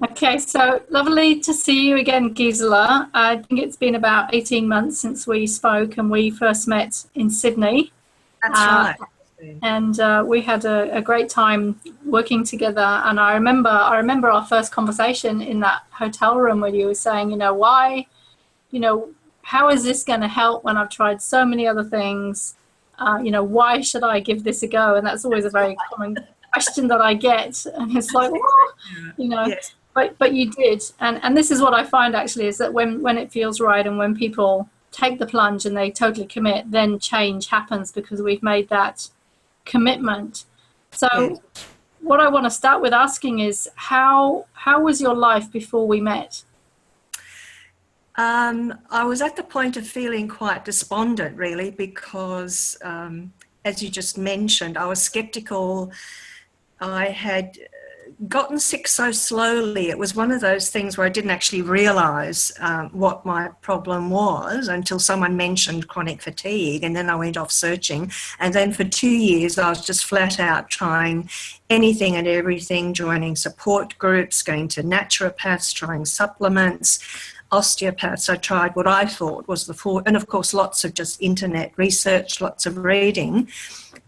Okay, so lovely to see you again, Gisela. I think it's been about 18 months since we spoke and we first met in Sydney. That's Uh, right. and we had a great time working together. And I remember our first conversation in that hotel room where you were saying, why, you know, how is this going to help when I've tried so many other things? Why should I give this a go? And that's always a very common question that I get. And it's like, what? Yeah. You know, Yes. but you did. And this is what I find actually is that when it feels right and when people take the plunge and they totally commit, then change happens because we've made that commitment. Yes. So what I want to start with asking is how was your life before we met? I was at the point of feeling quite despondent, really, because, as you just mentioned, I was skeptical. I had gotten sick so slowly. It was one of those things where I didn't actually realise what my problem was until someone mentioned chronic fatigue, and then I went off searching. And then for 2 years, I was just flat out trying anything and everything, joining support groups, going to naturopaths, trying supplements, osteopaths. I tried what I thought was and of course lots of just internet research, lots of reading.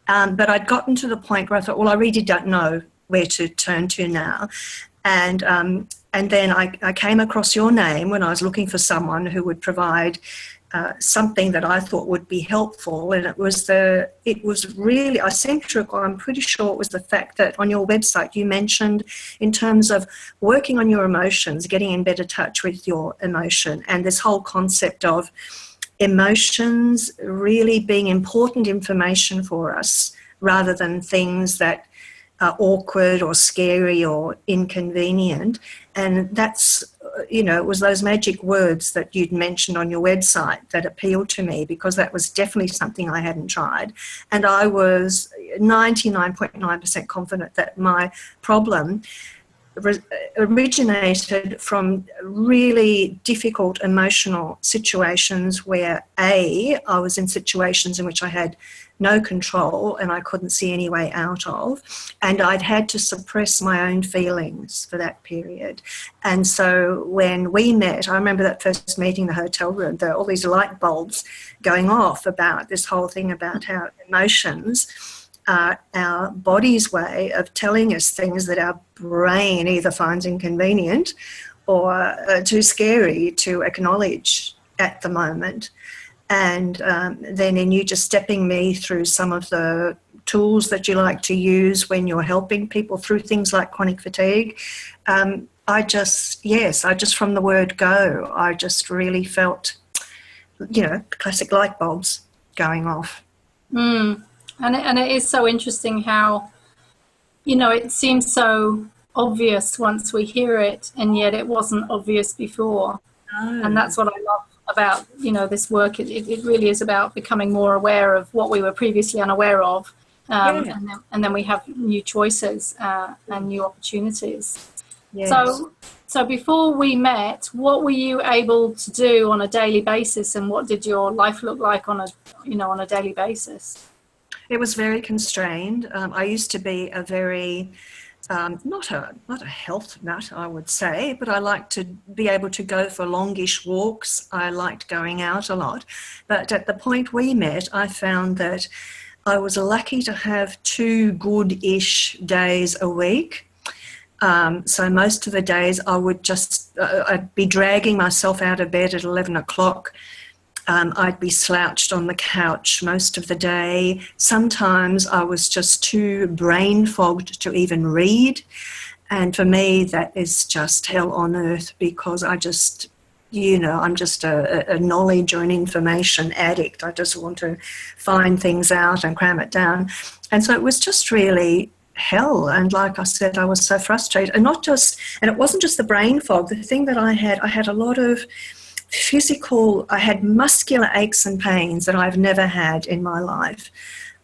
But I'd gotten to the point where I thought, well, I really don't know where to turn to now. And then I came across your name when I was looking for someone who would provide something that I thought would be helpful. And it was really, I seem to recall, I'm pretty sure it was the fact that on your website you mentioned in terms of working on your emotions, getting in better touch with your emotion, and this whole concept of emotions really being important information for us rather than things that are awkward or scary or inconvenient. And that's, it was those magic words that you'd mentioned on your website that appealed to me, because that was definitely something I hadn't tried. And I was 99.9% confident that my problem originated from really difficult emotional situations where I was in situations in which I had no control and I couldn't see any way out of, and I'd had to suppress my own feelings for that period. And so when we met, I remember that first meeting in the hotel room, there were all these light bulbs going off about this whole thing about how emotions are our body's way of telling us things that our brain either finds inconvenient or too scary to acknowledge at the moment. And then in you just stepping me through some of the tools that you like to use when you're helping people through things like chronic fatigue, I just from the word go, I just really felt, classic light bulbs going off. Mm. And it is so interesting how, it seems so obvious once we hear it, and yet it wasn't obvious before. And that's what I love about, this work. It really is about becoming more aware of what we were previously unaware of. Yeah. And then we have new choices and new opportunities. Yes. So before we met, what were you able to do on a daily basis, and what did your life look like on a daily basis? It was very constrained. I used to be a very, not a health nut, I would say, but I liked to be able to go for longish walks. I liked going out a lot. But at the point we met, I found that I was lucky to have 2 good-ish days a week. So most of the days I would I'd be dragging myself out of bed at 11 o'clock. I'd be slouched on the couch most of the day. Sometimes I was just too brain fogged to even read. And for me, that is just hell on earth, because I'm just a knowledge or an information addict. I just want to find things out and cram it down. And so it was just really hell. And like I said, I was so frustrated. And it wasn't just the brain fog. The thing that I had a lot of I had muscular aches and pains that I've never had in my life.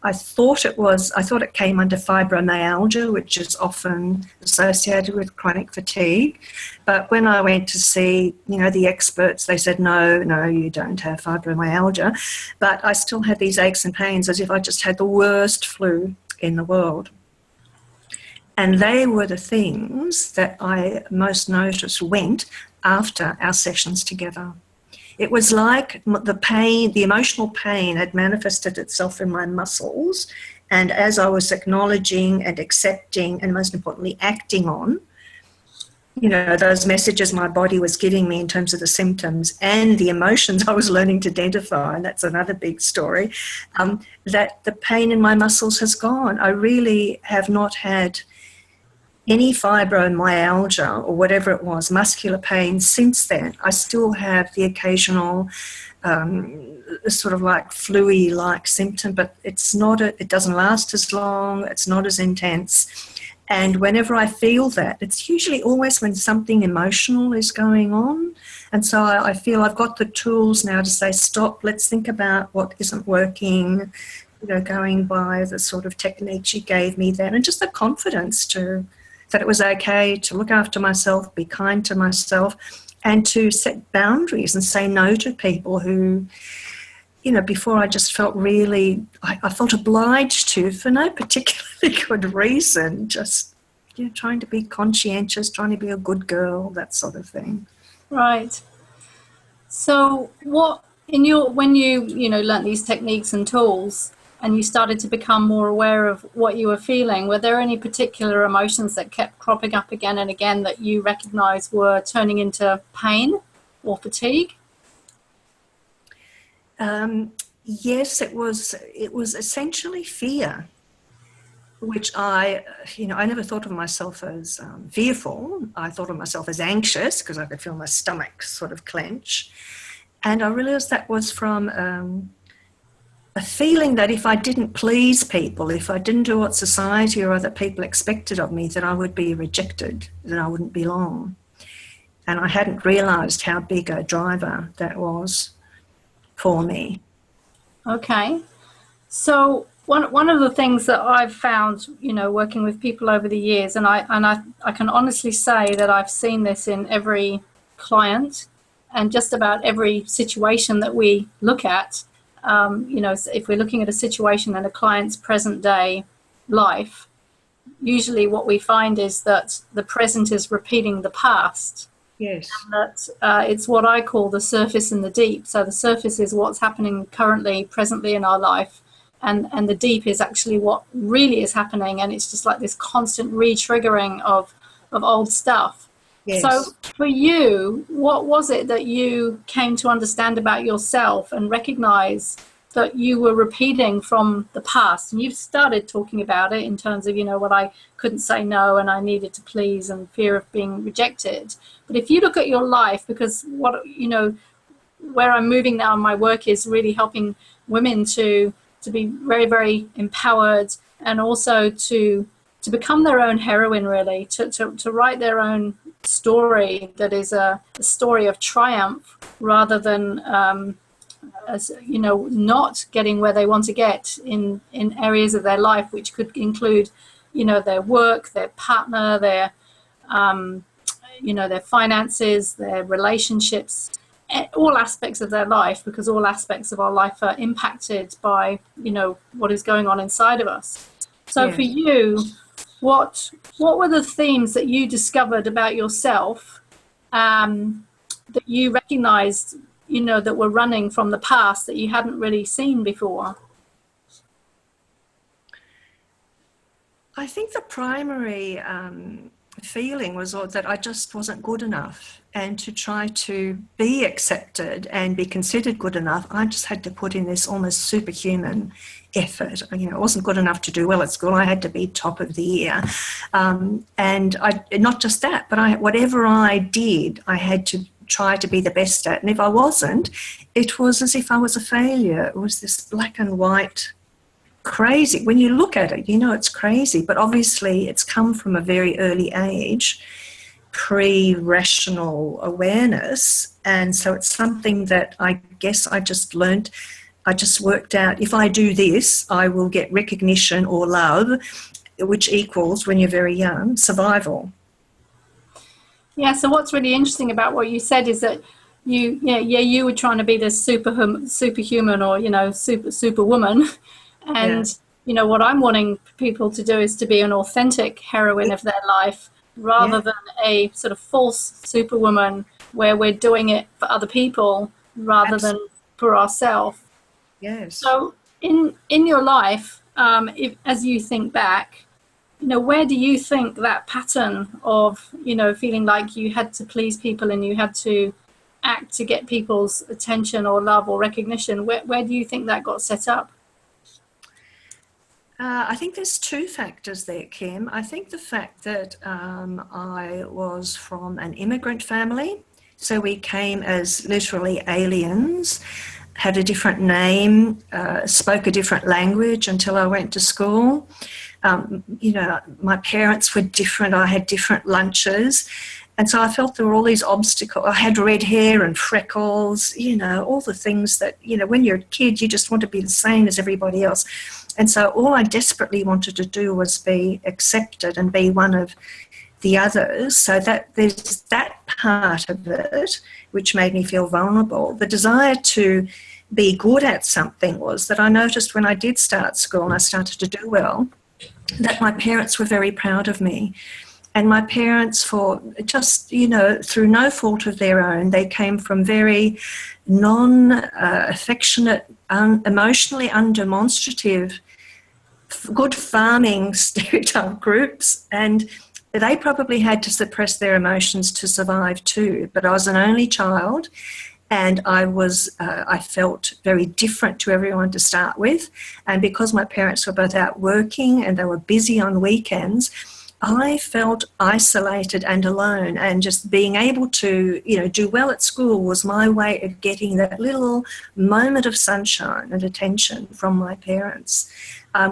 I thought it came under fibromyalgia, which is often associated with chronic fatigue. But when I went to see, the experts, they said, no, you don't have fibromyalgia. But I still had these aches and pains as if I just had the worst flu in the world. And they were the things that I most noticed went after our sessions together. It was like the pain, the emotional pain had manifested itself in my muscles. And as I was acknowledging and accepting and most importantly acting on, you know, those messages my body was giving me in terms of the symptoms and the emotions I was learning to identify, and that's another big story, that the pain in my muscles has gone. I really have not had any fibromyalgia or whatever it was, muscular pain since then. I still have the occasional sort of like flu-y-like symptom, but it's not it doesn't last as long, it's not as intense. And whenever I feel that, it's usually always when something emotional is going on. And so I feel I've got the tools now to say, stop, let's think about what isn't working, you know, going by the sort of techniques you gave me then, and just the confidence that it was okay to look after myself, be kind to myself, and to set boundaries and say no to people who, you know, before I just felt really, I felt obliged to, for no particularly good reason, just, you know, trying to be conscientious, trying to be a good girl, that sort of thing. Right. So what, when you learnt these techniques and tools, and you started to become more aware of what you were feeling, were there any particular emotions that kept cropping up again and again that you recognized were turning into pain or fatigue? Yes, it was essentially fear, which I never thought of myself as fearful. I thought of myself as anxious because I could feel my stomach sort of clench. And I realized that was from a feeling that if I didn't please people, if I didn't do what society or other people expected of me, that I would be rejected, that I wouldn't belong. And I hadn't realised how big a driver that was for me. Okay. So one of the things that I've found, working with people over the years, and I can honestly say that I've seen this in every client and just about every situation that we look at. If we're looking at a situation in a client's present day life, usually what we find is that the present is repeating the past. Yes. And that it's what I call the surface and the deep. So the surface is what's happening currently, presently in our life, and the deep is actually what really is happening, and it's just like this constant re-triggering of old stuff. Yes. So for you, what was it that you came to understand about yourself and recognize that you were repeating from the past? And you've started talking about it in terms of, what I couldn't say no and I needed to please and fear of being rejected. But if you look at your life, because where I'm moving now in my work is really helping women to be very, very empowered, and also to become their own heroine, really, to write their own story that is a story of triumph rather than not getting where they want to get in areas of their life, which could include their work, their partner, their their finances, their relationships, all aspects of their life, because all aspects of our life are impacted by what is going on inside of us. So Yes. for you, what were the themes that you discovered about yourself that you recognized, that were running from the past that you hadn't really seen before? I think the primary feeling was that I just wasn't good enough, and to try to be accepted and be considered good enough, I just had to put in this almost superhuman effort. It wasn't good enough to do well at school. I had to be top of the year. And I, not just that, but whatever I did, I had to try to be the best at. And if I wasn't, it was as if I was a failure. It was this black and white crazy. When you look at it, it's crazy, but obviously it's come from a very early age, pre-rational awareness. And so it's something that I guess I just learned. I just worked out, if I do this, I will get recognition or love, which equals, when you're very young, survival. Yeah, so what's really interesting about what you said is that you were trying to be this superhuman or superwoman, and you know, what I'm wanting people to do is to be an authentic heroine of their life rather Yeah, than a sort of false superwoman where we're doing it for other people rather than absolutely. for ourselves. Yes. So in your life, if, as you think back, you know, where do you think that pattern of, you know, feeling like you had to please people and you had to act to get people's attention or love or recognition, where do you think that got set up? I think there's two factors there, Kim. I think the fact that I was from an immigrant family, so we came as literally aliens, had a different name, spoke a different language until I went to school. You know, my parents were different. I had different lunches. And so I felt there were all these obstacles. I had red hair and freckles, you know, all the things that, you know, when you're a kid, you just want to be the same as everybody else. And so all I desperately wanted to do was be accepted and be one of the others. So that there's that part of it which made me feel vulnerable. The desire to be good at something was that I noticed when I did start school and I started to do well, that my parents were very proud of me. And my parents, for just, you know, through no fault of their own, they came from very non-affectionate, emotionally undemonstrative, good farming stereotype groups. And they probably had to suppress their emotions to survive too. But I was an only child. And I felt very different to everyone to start with. And because my parents were both out working and they were busy on weekends, I felt isolated and alone, and just being able to, you know, do well at school was my way of getting that little moment of sunshine and attention from my parents.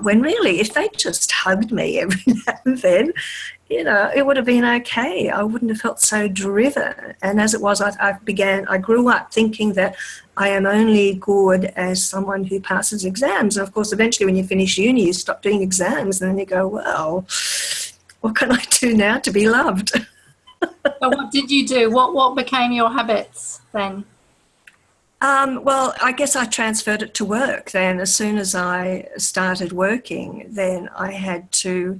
When really, if they just hugged me every now and then, you know, it would have been okay. I wouldn't have felt so driven. And as it was, I grew up thinking that I am only good as someone who passes exams. And of course, eventually when you finish uni, you stop doing exams and then you go, well, what can I do now to be loved? So what did you do? What became your habits then? Well, I guess I transferred it to work then. As soon as I started working, then I had to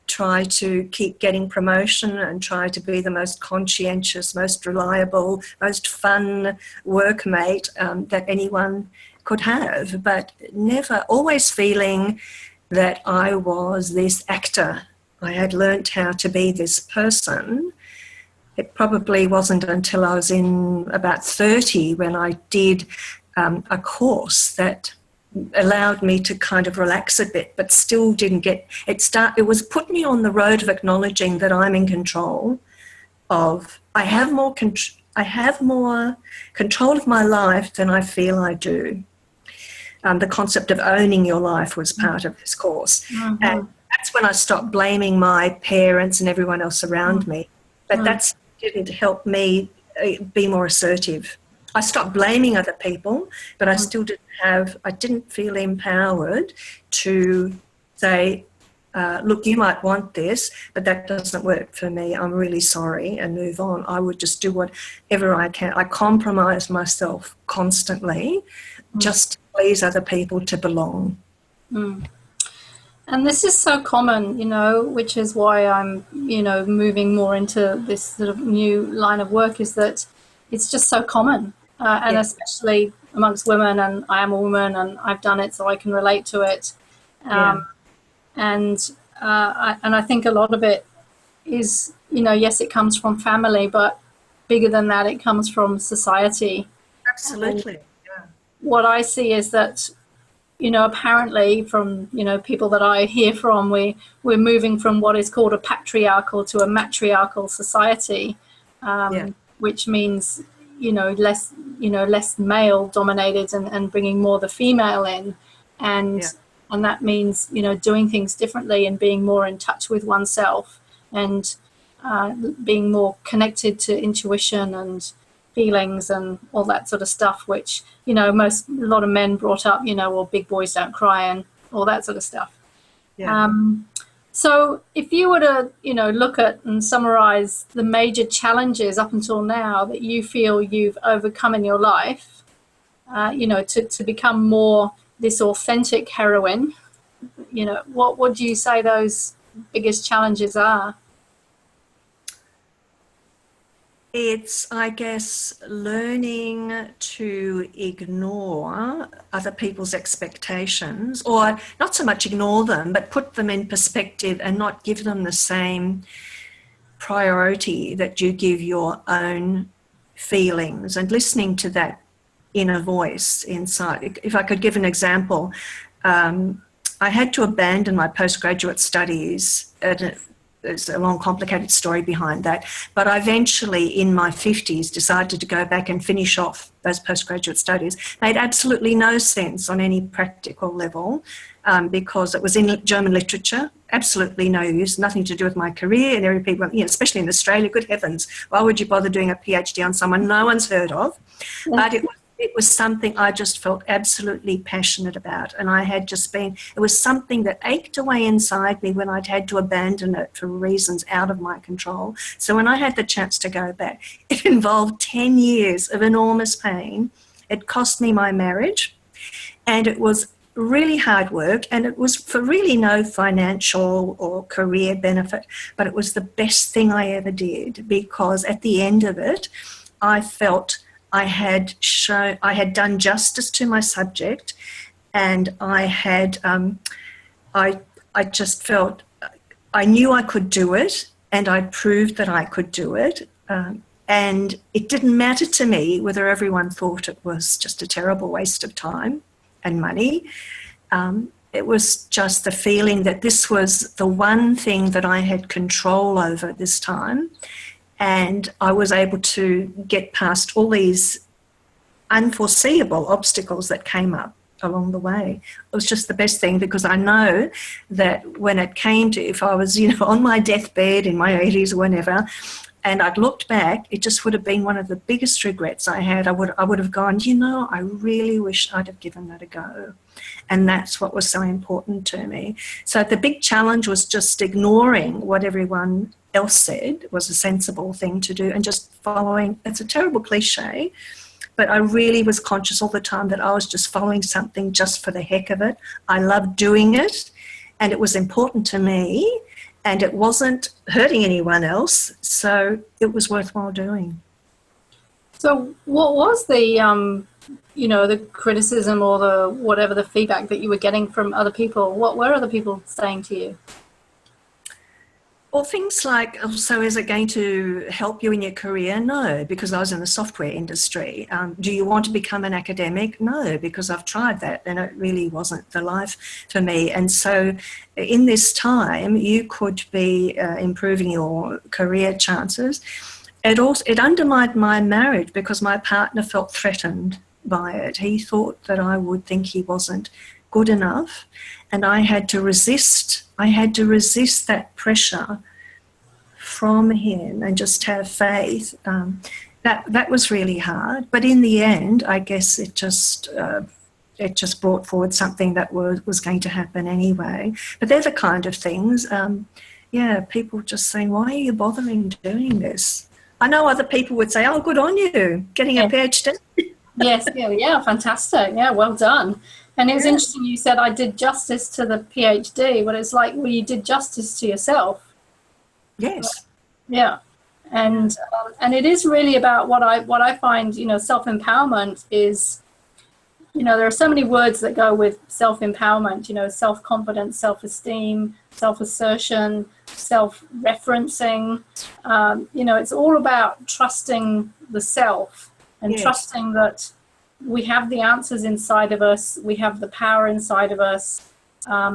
try to keep getting promotion and try to be the most conscientious, most reliable, most fun workmate that anyone could have, but never, always feeling that I was this actor. I had learnt how to be this person. It probably wasn't until I was in about 30 when I did a course that allowed me to kind of relax a bit, but still didn't get it. It was put me on the road of acknowledging that I'm in control of. I have more control of my life than I feel I do. The concept of owning your life was part of this course. Mm-hmm. And that's when I stopped blaming my parents and everyone else around me. But that didn't help me be more assertive. I stopped blaming other people, but I still didn't feel empowered to say, look, you might want this, but that doesn't work for me. I'm really sorry, and move on. I would just do whatever I can. I compromise myself constantly just to please other people, to belong. Mm. And this is so common, you know, which is why I'm, you know, moving more into this sort of new line of work, is that it's just so common. And especially amongst women, and I am a woman and I've done it, so I can relate to it. And I think a lot of it is, you know, yes, it comes from family, but bigger than that, it comes from society. Absolutely. And what I see is that, you know, apparently from, you know, people that I hear from, we're moving from what is called a patriarchal to a matriarchal society, which means, you know, less male dominated and bringing more the female in. And that means, you know, doing things differently and being more in touch with oneself and being more connected to intuition and feelings and all that sort of stuff, which, you know, a lot of men brought up, you know, well, big boys don't cry and all that sort of stuff. So if you were to, you know, look at and summarize the major challenges up until now that you feel you've overcome in your life, you know, to become more this authentic heroine, you know, what do you say those biggest challenges are? It's, I guess, learning to ignore other people's expectations, or not so much ignore them, but put them in perspective and not give them the same priority that you give your own feelings, and listening to that inner voice inside. If I could give an example, I had to abandon my postgraduate studies. There's a long, complicated story behind that. But I eventually, in my 50s, decided to go back and finish off those postgraduate studies. Made absolutely no sense on any practical level, because it was in German literature, absolutely no use, nothing to do with my career. And every people, you know, especially in Australia, good heavens, why would you bother doing a PhD on someone no one's heard of? But it was something I just felt absolutely passionate about. And it was something that ached away inside me when I'd had to abandon it for reasons out of my control. So when I had the chance to go back, it involved 10 years of enormous pain. It cost me my marriage, and it was really hard work, and it was for really no financial or career benefit, but it was the best thing I ever did, because at the end of it, I felt I had done justice to my subject, and I just felt I knew I could do it, and I proved that I could do it. And it didn't matter to me whether everyone thought it was just a terrible waste of time and money. It was just the feeling that this was the one thing that I had control over this time. And I was able to get past all these unforeseeable obstacles that came up along the way. It was just the best thing, because I know that when it came to, if I was, you know, on my deathbed in my 80s or whenever, and I'd looked back, it just would have been one of the biggest regrets I had. I would have gone, you know, I really wish I'd have given that a go. And that's what was so important to me. So the big challenge was just ignoring what everyone else said was a sensible thing to do, and just following. It's a terrible cliche, but I really was conscious all the time that I was just following something just for the heck of it. I loved doing it, and it was important to me, and it wasn't hurting anyone else, so it was worthwhile doing. So what was the, you know, the criticism or the whatever the feedback that you were getting from other people? What were other people saying to you? Well, things like, so is it going to help you in your career? No, because I was in the software industry. Do you want to become an academic? No, because I've tried that and it really wasn't the life for me. And so in this time, you could be improving your career chances. It undermined my marriage, because my partner felt threatened by it. He thought that I would think he wasn't good enough, and I had to resist that pressure from him and just have faith. That was really hard, but in the end, I guess it just brought forward something that was going to happen anyway. But they're the kind of things, people just saying, why are you bothering doing this? I know other people would say, oh, good on you, getting a PhD. Yes, yeah, fantastic. Yeah, well done. And it was interesting, you said I did justice to the PhD, but it's like, well, you did justice to yourself. Yes. Yeah. And it is really about what I find, you know, self-empowerment is, you know, there are so many words that go with self-empowerment, you know, self-confidence, self-esteem, self-assertion, self-referencing. You know, it's all about trusting the self and trusting that we have the answers inside of us. We have the power inside of us.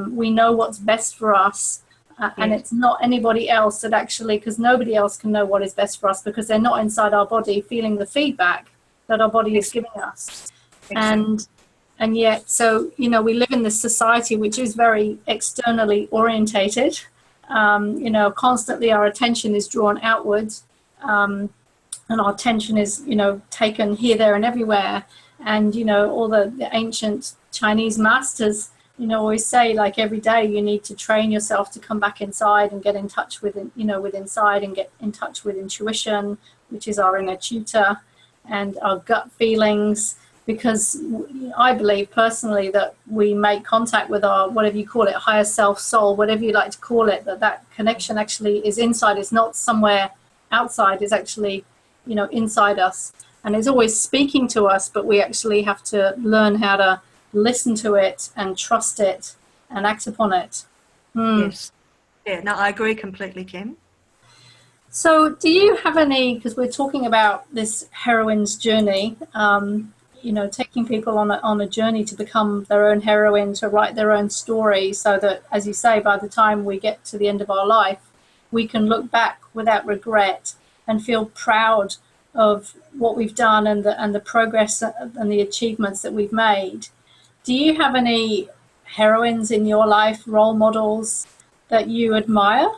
We know what's best for us. And it's not anybody else that actually, because nobody else can know what is best for us, because they're not inside our body feeling the feedback that our body is giving us. And yet, so, you know, we live in this society which is very externally orientated. You know, constantly our attention is drawn outwards, and our attention is, you know, taken here, there, and everywhere. And, you know, all the ancient Chinese masters, you know, always say, like, every day you need to train yourself to come back inside and get in touch with, you know, with inside, and get in touch with intuition, which is our inner tutor, and our gut feelings. because I believe personally that we make contact with our, whatever you call it, higher self, soul, whatever you like to call it, that connection actually is inside. It's not somewhere outside. It's actually, inside us, and it's always speaking to us, but we actually have to learn how to listen to it and trust it and act upon it. Yes. Yeah, no, I agree completely, Kim. So do you have any, because we're talking about this heroine's journey, taking people on a journey to become their own heroine, to write their own story, so that, as you say, by the time we get to the end of our life, we can look back without regret and feel proud of what we've done and the progress and the achievements that we've made. Do you have any heroines in your life, role models that you admire?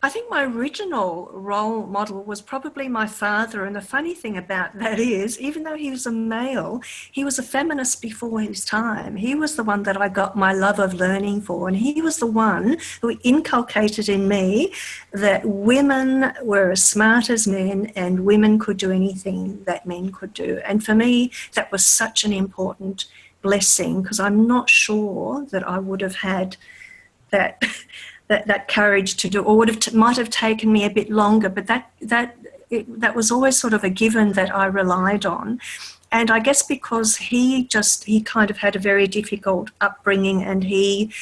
I think my original role model was probably my father, and the funny thing about that is, even though he was a male, he was a feminist before his time. He was the one that I got my love of learning for, and he was the one who inculcated in me that women were as smart as men and women could do anything that men could do. And for me, that was such an important blessing, because I'm not sure that I would have had that courage to do, or might have taken me a bit longer, but that was always sort of a given that I relied on. And I guess because he kind of had a very difficult upbringing, and he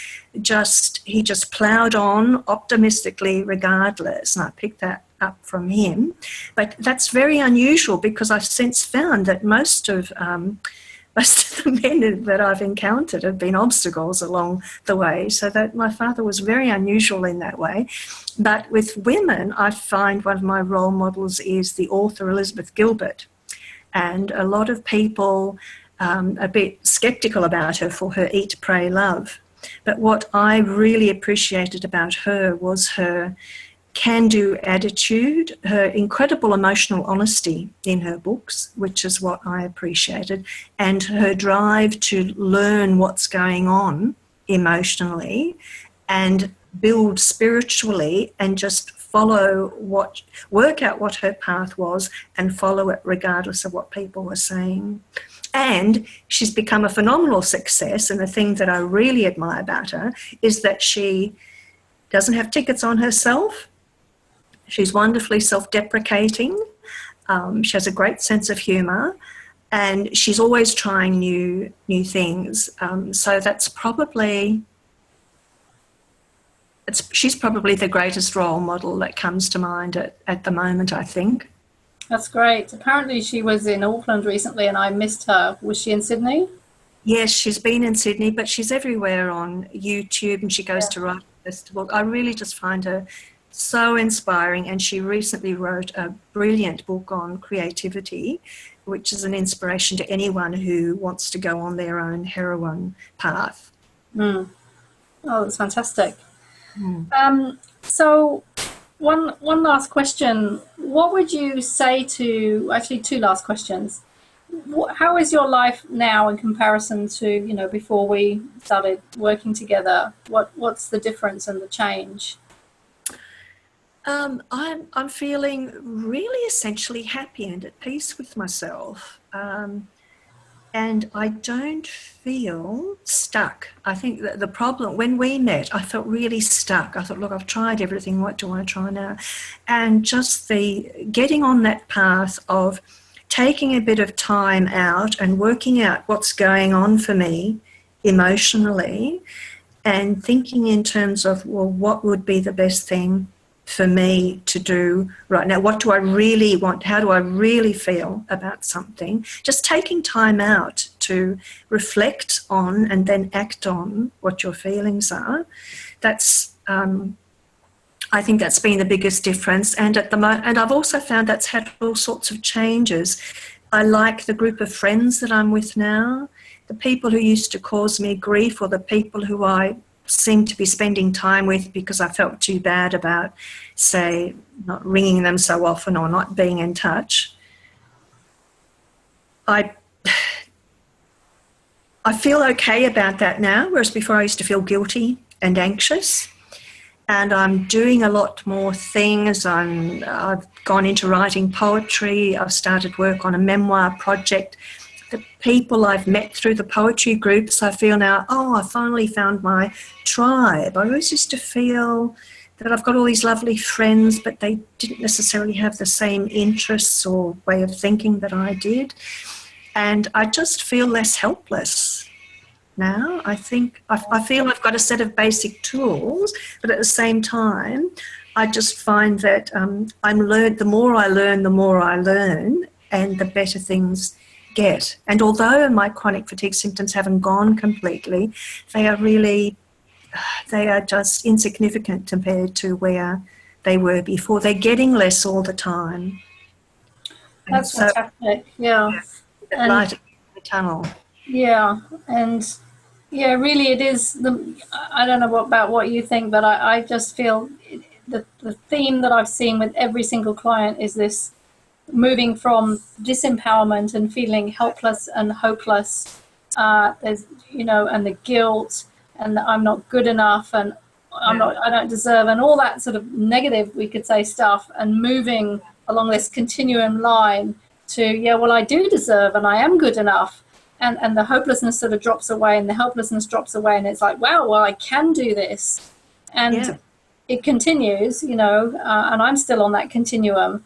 just ploughed on optimistically regardless, and I picked that up from him. But that's very unusual, because I've since found that most of the men that I've encountered have been obstacles along the way, so that my father was very unusual in that way. But with women, I find one of my role models is the author Elizabeth Gilbert, and a lot of people are a bit sceptical about her for her Eat, Pray, Love. But what I really appreciated about her was her can-do attitude, her incredible emotional honesty in her books, which is what I appreciated, and her drive to learn what's going on emotionally and build spiritually, and just work out what her path was and follow it regardless of what people were saying. And she's become a phenomenal success, and the thing that I really admire about her is that she doesn't have tickets on herself. She's wonderfully self-deprecating. She has a great sense of humour, and she's always trying new things. So that's she's probably the greatest role model that comes to mind at the moment, I think. That's great. Apparently she was in Auckland recently, and I missed her. Was she in Sydney? Yes, she's been in Sydney, but she's everywhere on YouTube, and she goes to Writing Festival. I really just find her so inspiring, and she recently wrote a brilliant book on creativity, which is an inspiration to anyone who wants to go on their own heroine path. Oh, that's fantastic. So one last question. What would you say to, actually two last questions. How is your life now in comparison to, before we started working together? What's the difference and the change? I'm feeling really essentially happy and at peace with myself, and I don't feel stuck. I think that the problem, when we met, I felt really stuck. I thought, look, I've tried everything, what do I try now? And just the getting on that path of taking a bit of time out and working out what's going on for me emotionally, and thinking in terms of, well, what would be the best thing for me to do right now? What do I really want? How do I really feel about something? Just taking time out to reflect on and then act on what your feelings are. That's, I think that's been the biggest difference. And and I've also found that's had all sorts of changes. I like the group of friends that I'm with now. The people who used to cause me grief, or the people who I seem to be spending time with because I felt too bad about, say, not ringing them so often or not being in touch. I feel okay about that now, whereas before I used to feel guilty and anxious. and I'm doing a lot more things. I've gone into writing poetry. I've started work on a memoir project. The people I've met through the poetry groups, I feel now, oh, I finally found my tribe. I always used to feel that I've got all these lovely friends, but they didn't necessarily have the same interests or way of thinking that I did. And I just feel less helpless now. I think I feel I've got a set of basic tools, but at the same time, I just find that the more I learn, and the better things get. And although my chronic fatigue symptoms haven't gone completely, they are just insignificant compared to where they were before. They're getting less all the time. That's fantastic. Yeah. And light at the end of the tunnel. Yeah. And yeah, really it is I don't know about what you think, but I just feel the theme that I've seen with every single client is this moving from disempowerment and feeling helpless and hopeless. There's, and the guilt and that I'm not good enough and I don't deserve, and all that sort of negative, we could say, stuff, and moving along this continuum line to, well, I do deserve and I am good enough. And the hopelessness sort of drops away and the helplessness drops away. And it's like, wow, well, I can do this. And it continues, and I'm still on that continuum.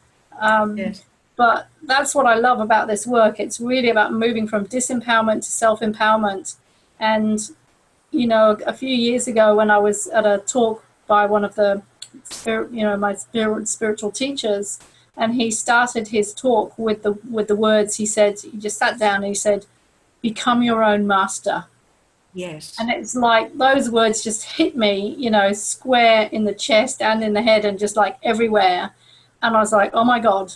But that's what I love about this work. It's really about moving from disempowerment to self-empowerment. And, a few years ago when I was at a talk by one of the, my spiritual teachers, and he started his talk with the words, he just sat down and he said, become your own master. Yes. And it's like those words just hit me, square in the chest and in the head and just like everywhere. And I was like, oh my God,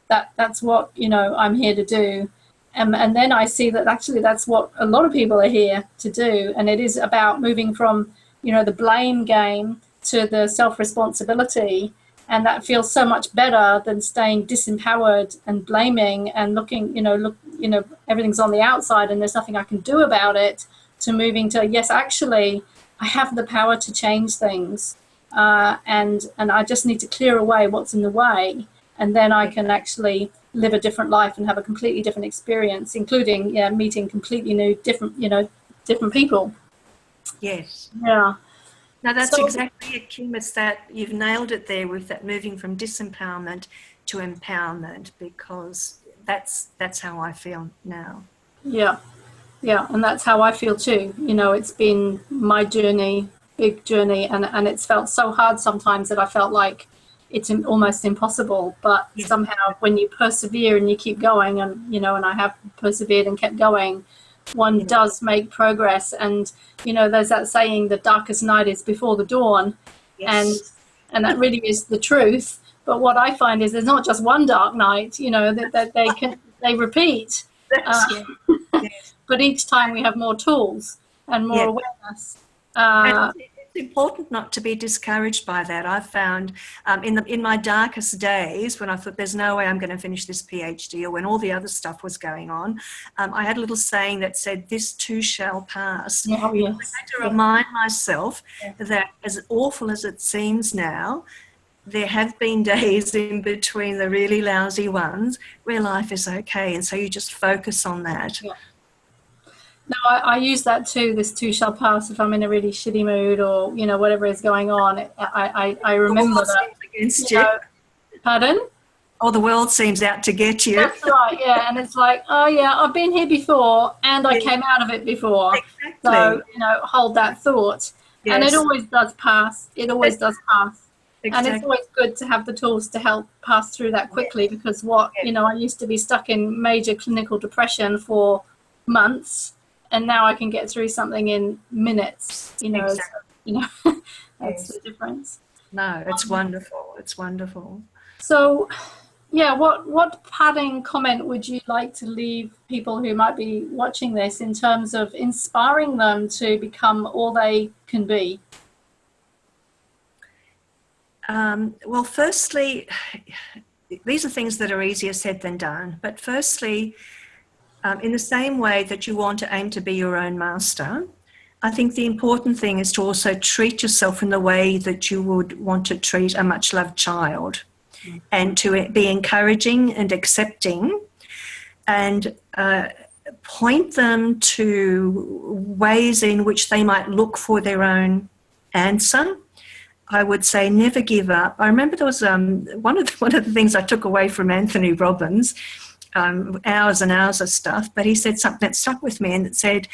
that's what, I'm here to do. And then I see that actually that's what a lot of people are here to do. And it is about moving from, the blame game to the self-responsibility. And that feels so much better than staying disempowered and blaming and looking, everything's on the outside and there's nothing I can do about it, to moving to, yes, actually, I have the power to change things. And I just need to clear away what's in the way. And then I can actually live a different life and have a completely different experience, including meeting completely new, different people. Yes. Yeah. Now that's exactly it, Kim. It's that you've nailed it there with that moving from disempowerment to empowerment, because that's how I feel now. Yeah. Yeah. And that's how I feel too. It's been my journey, big journey, and it's felt so hard sometimes that I felt like it's almost impossible. But somehow when you persevere and you keep going, and, and I have persevered and kept going, one does make progress. And there's that saying, the darkest night is before the dawn. And that really is the truth. But what I find is there's not just one dark night, that they repeat. But each time we have more tools and more awareness. And it's important not to be discouraged by that. I've found in my darkest days, when I thought there's no way I'm going to finish this PhD, or when all the other stuff was going on, I had a little saying that said, this too shall pass. Oh, yes. I had to remind myself that, as awful as it seems now, there have been days in between the really lousy ones where life is okay. And so you just focus on that. Yeah. No, I use that too, this too shall pass, if I'm in a really shitty mood or, whatever is going on. I remember that. Against you. Pardon? Or the world seems out to get you. That's right, yeah. And it's like, oh yeah, I've been here before and I came out of it before. Exactly. So, hold that thought. Yes. And it always does pass. It always does pass. Exactly. And it's always good to have the tools to help pass through that quickly, because I used to be stuck in major clinical depression for months. And now I can get through something in minutes, Exactly. So, that's the difference. No, it's wonderful. It's wonderful. So, what parting comment would you like to leave people who might be watching this in terms of inspiring them to become all they can be? Well, firstly, these are things that are easier said than done. But firstly, in the same way that you want to aim to be your own master, I think the important thing is to also treat yourself in the way that you would want to treat a much loved child, and to be encouraging and accepting, and point them to ways in which they might look for their own answer. I would say never give up. I remember there was one of the things I took away from Anthony Robbins, hours and hours of stuff, but he said something that stuck with me, and it said,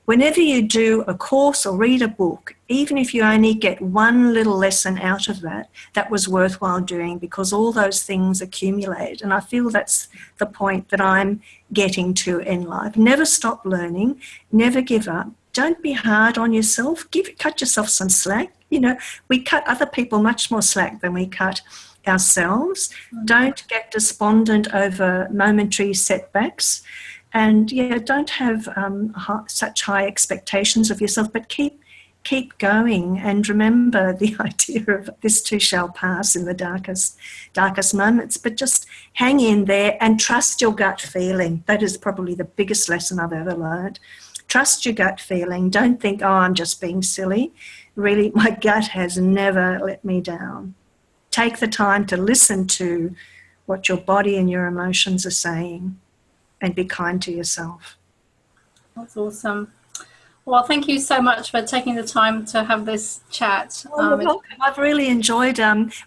whenever you do a course or read a book, even if you only get one little lesson out of that, that was worthwhile doing, because all those things accumulate. And I feel that's the point that I'm getting to in life. Never stop learning, never give up. Don't be hard on yourself. Cut yourself some slack. You know, we cut other people much more slack than we cut ourselves. Don't get despondent over momentary setbacks. And yeah, don't have such high expectations of yourself, but keep going, and remember the idea of this too shall pass in the darkest moments. But just hang in there and trust your gut feeling. That is probably the biggest lesson I've ever learned. Trust your gut feeling. Don't think, oh, I'm just being silly. Really, my gut has never let me down. Take the time to listen to what your body and your emotions are saying, and be kind to yourself. That's awesome. Well, thank you so much for taking the time to have this chat. I've really enjoyed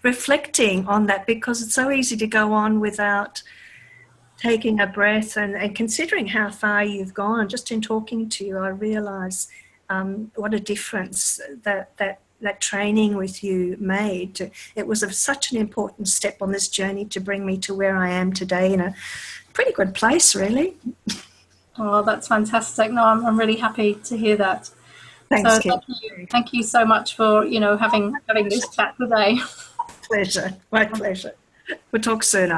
reflecting on that, because it's so easy to go on without taking a breath and considering how far you've gone. Just in talking to you, I realise what a difference that training with you made. It was such an important step on this journey to bring me to where I am today, in a pretty good place, really. Oh, that's fantastic. No, I'm really happy to hear that. Thanks, so Kim. thank you so much for having this chat today. Pleasure, my pleasure. We'll talk soon.